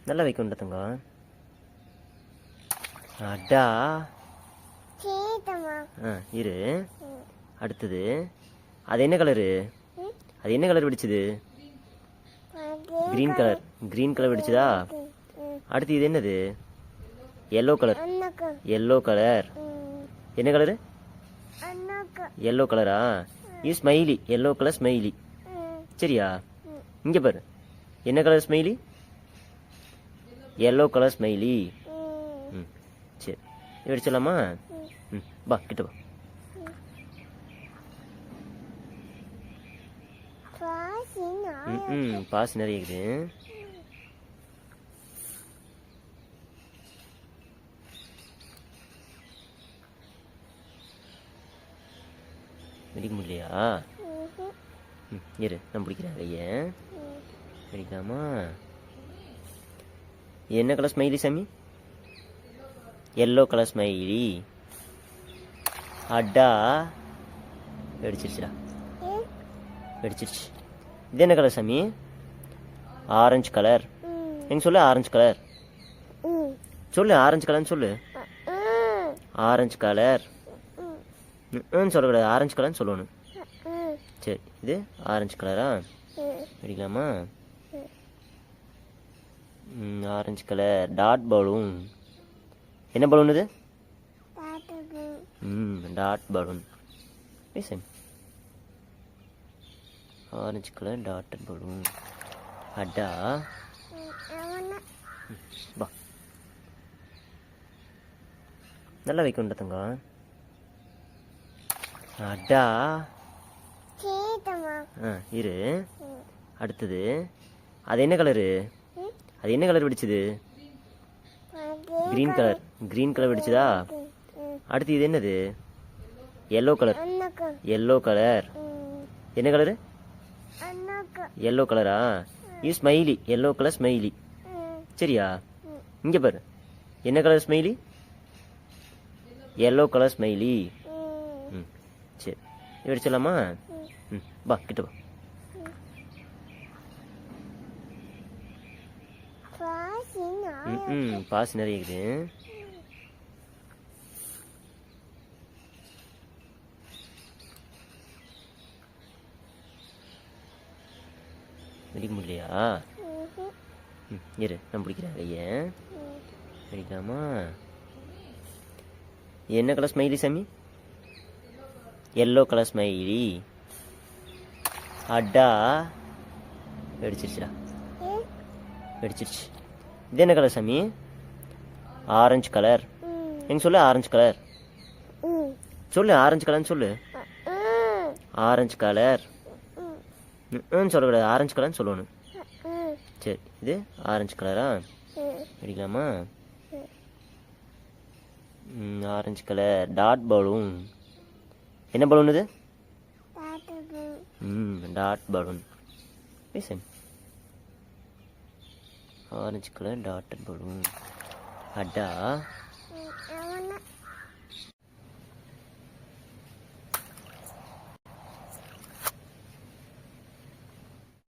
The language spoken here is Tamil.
நல்லா வைக்கணும் தங்கம். அடா. இரு. அடுத்தது அது என்ன கலரு? அது என்ன கலர் வெடிச்சது? Green colour. கிரீன் கலர் வெடிச்சதா? அடுத்து இது என்னது? Yellow colour. Yellow colour. என்ன கலரு? எல்லோ கலரா? இது ஸ்மைலி. Yellow colour smiley. சரியா? இங்க பாரு. என்ன colour smiley? Yellow colour smiley. சரி, வெடிச்சலாமா? வா கிட்ட வா. பாஸ் நிறைய இருக்குது. வெடிக்க முடியலையா? இரு, நான் பிடிக்கிறேன் கையை. வெடிக்கலாமா? என்ன கலர் ஸ்மைலி சாமி? Yellow colour smiley. அடா. வெடிச்சிருச்சுடா. வெடிச்சிருச்சு. இது என்ன கலர் சாமி? Orange colour. எங்க சொல்லு. ஆரஞ்சு கலர் சொல்லு. ஆரஞ்சு கலர்னு சொல்லு. ஆரஞ்சு கலர் சொல்லக்கூடாது. ஆரஞ்சு கலர்னு சொல்லணும். சரி, இது ஆரஞ்சு கலரா? வெடிக்கலாமா? Orange colour dot balloon. என்ன பலூன் இது? Dot balloon. Orange colour dotted balloon. அடா. வா. நல்லா வைக்கணும் தங்கம். அடா. இரு. அடுத்தது அது என்ன கலரு? அது என்ன கலர் வெடிச்சது? Green colour. கிரீன் கலர் வெடிச்சதா? அடுத்து இது என்னது? Yellow colour. Yellow colour. என்ன கலரு? எல்லோ கலரா? இது ஸ்மைலி. Yellow colour smiley. சரியா? இங்க பாரு. என்ன colour smiley? Yellow colour smiley. சரி, வெடிச்சலாமா? வா கிட்ட வா. பாஸ் நிறைய இருக்குது. வெடிக்க முடியலையா? இரு, நான் பிடிக்கிறேன் கையை. வெடிக்கலாமா? என்ன கலர் ஸ்மைலி சாமி? Yellow colour smiley. அடா. வெடிச்சிருச்சுடா. வெடிச்சிருச்சு. இது என்ன கலர் சாமி? Orange colour. எங்க சொல்லு. ஆரஞ்சு கலர் சொல்லு. ஆரஞ்சு கலர்னு சொல்லு. ஆரஞ்சு கலர் சொல்லக்கூடாது. ஆரஞ்சு கலர்னு சொல்லணும். சரி, இது ஆரஞ்சு கலரா? வெடிக்கலாமா? Orange colour dot balloon. என்ன பலூன் இது? Dot balloon. Orange colour dotted balloon. அடா.